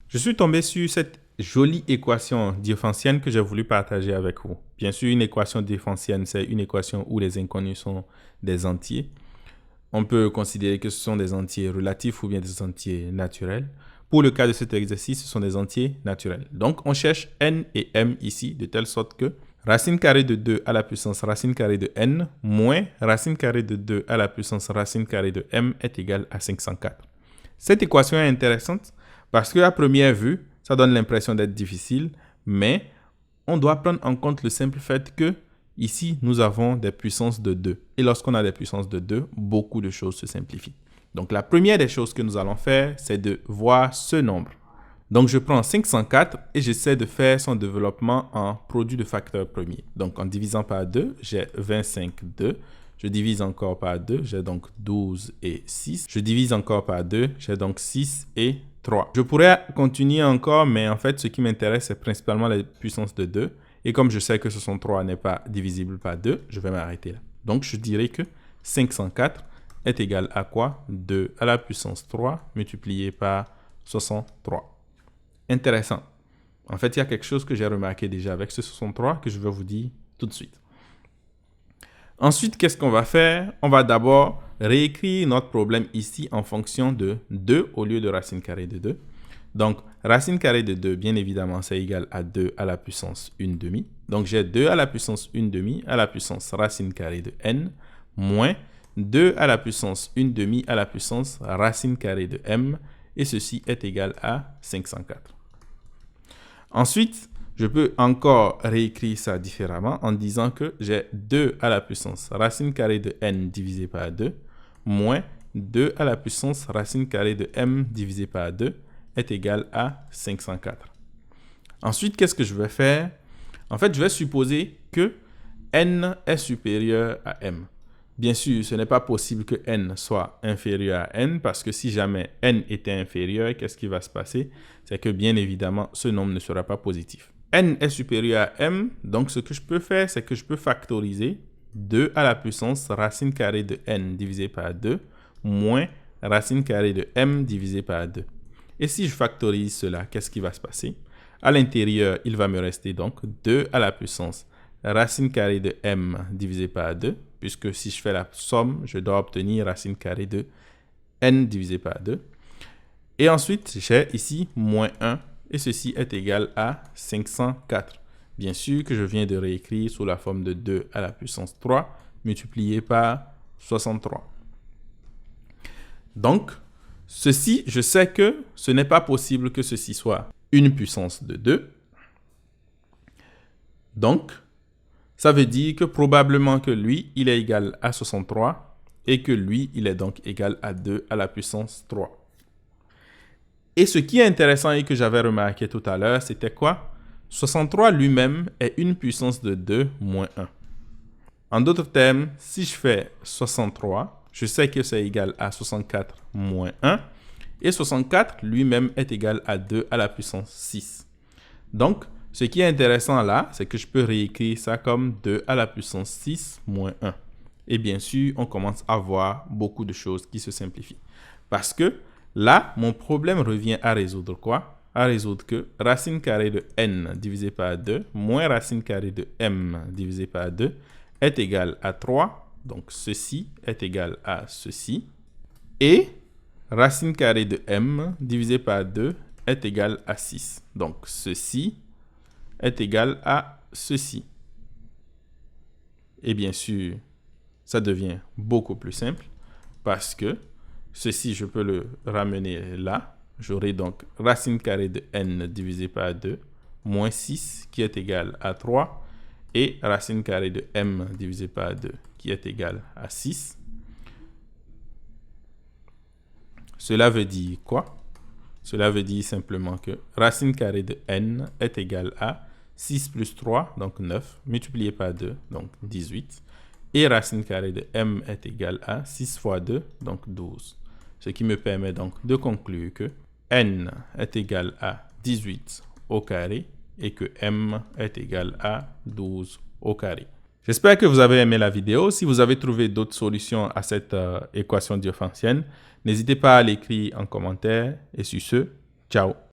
Je suis tombé sur cette jolie équation diophantienne que j'ai voulu partager avec vous. Bien sûr, une équation diophantienne, c'est une équation où les inconnus sont des entiers. On peut considérer que ce sont des entiers relatifs ou bien des entiers naturels. Pour le cas de cet exercice, ce sont des entiers naturels. Donc, on cherche n et m ici, de telle sorte que racine carrée de 2 à la puissance racine carrée de n moins racine carrée de 2 à la puissance racine carrée de m est égal à 504. Cette équation est intéressante parce qu'à première vue, ça donne l'impression d'être difficile, mais on doit prendre en compte le simple fait que ici, nous avons des puissances de 2. Et lorsqu'on a des puissances de 2, beaucoup de choses se simplifient. Donc, la première des choses que nous allons faire, c'est de voir ce nombre. Donc, je prends 504 et j'essaie de faire son développement en produit de facteurs premiers. Donc, en divisant par 2, j'ai 25, 2. Je divise encore par 2, j'ai donc 12 et 6. Je divise encore par 2, j'ai donc 6 et 3. Je pourrais continuer encore, mais en fait, ce qui m'intéresse, c'est principalement la puissance de 2. Et comme je sais que 63 n'est pas divisible par 2, je vais m'arrêter là. Donc, je dirais que 504 est égal à quoi? 2 à la puissance 3 multiplié par 63. Intéressant. En fait, il y a quelque chose que j'ai remarqué déjà avec ce 63 que je vais vous dire tout de suite. Ensuite, qu'est-ce qu'on va faire? On va d'abord réécrire notre problème ici en fonction de 2 au lieu de racine carrée de 2. Donc, racine carrée de 2, bien évidemment, c'est égal à 2 à la puissance 1 demi. Donc, j'ai 2 à la puissance 1 demi à la puissance racine carrée de n moins 2 à la puissance 1 demi à la puissance racine carrée de m. Et ceci est égal à 504. Ensuite, je peux encore réécrire ça différemment en disant que j'ai 2 à la puissance racine carrée de n divisé par 2 moins 2 à la puissance racine carrée de m divisé par 2 est égal à 504. Ensuite, qu'est-ce que je vais faire? En fait, je vais supposer que n est supérieur à m. Bien sûr, ce n'est pas possible que n soit inférieur à n parce que si jamais n était inférieur, qu'est-ce qui va se passer? C'est que bien évidemment, ce nombre ne sera pas positif. N est supérieur à m, donc ce que je peux faire, c'est que je peux factoriser 2 à la puissance racine carrée de n divisé par 2 moins racine carrée de m divisé par 2. Et si je factorise cela, qu'est-ce qui va se passer? À l'intérieur, il va me rester donc 2 à la puissance racine carrée de m divisé par 2, puisque si je fais la somme, je dois obtenir racine carrée de n divisé par 2. Et ensuite, j'ai ici moins 1, et ceci est égal à 504. Bien sûr que je viens de réécrire sous la forme de 2 à la puissance 3 multiplié par 63. Donc, ceci, je sais que ce n'est pas possible que ceci soit une puissance de 2. Donc, ça veut dire que probablement que lui, il est égal à 63 et que lui, il est donc égal à 2 à la puissance 3. Et ce qui est intéressant et que j'avais remarqué tout à l'heure, c'était quoi? 63 lui-même est une puissance de 2 moins 1. En d'autres termes, si je fais 63, je sais que c'est égal à 64 moins 1. Et 64 lui-même est égal à 2 à la puissance 6. Donc, ce qui est intéressant là, c'est que je peux réécrire ça comme 2 à la puissance 6 moins 1. Et bien sûr, on commence à voir beaucoup de choses qui se simplifient. Parce que là, mon problème revient à résoudre quoi? À résoudre que racine carrée de n divisé par 2 moins racine carrée de m divisé par 2 est égal à 3. Donc, ceci est égal à ceci. Et racine carrée de m divisé par 2 est égal à 6. Donc, ceci est égal à ceci. Et bien sûr, ça devient beaucoup plus simple parce que ceci, je peux le ramener là. J'aurai donc racine carrée de n divisé par 2 moins 6 qui est égal à 3 et racine carrée de m divisé par 2 qui est égal à 6. Cela veut dire quoi? Cela veut dire simplement que racine carrée de n est égal à 6 plus 3, donc 9, multiplié par 2, donc 18. Et racine carrée de m est égal à 6 fois 2, donc 12. Ce qui me permet donc de conclure que n est égal à 18 au carré et que m est égal à 12 au carré. J'espère que vous avez aimé la vidéo. Si vous avez trouvé d'autres solutions à cette équation diophantienne, n'hésitez pas à l'écrire en commentaire. Et sur ce, ciao!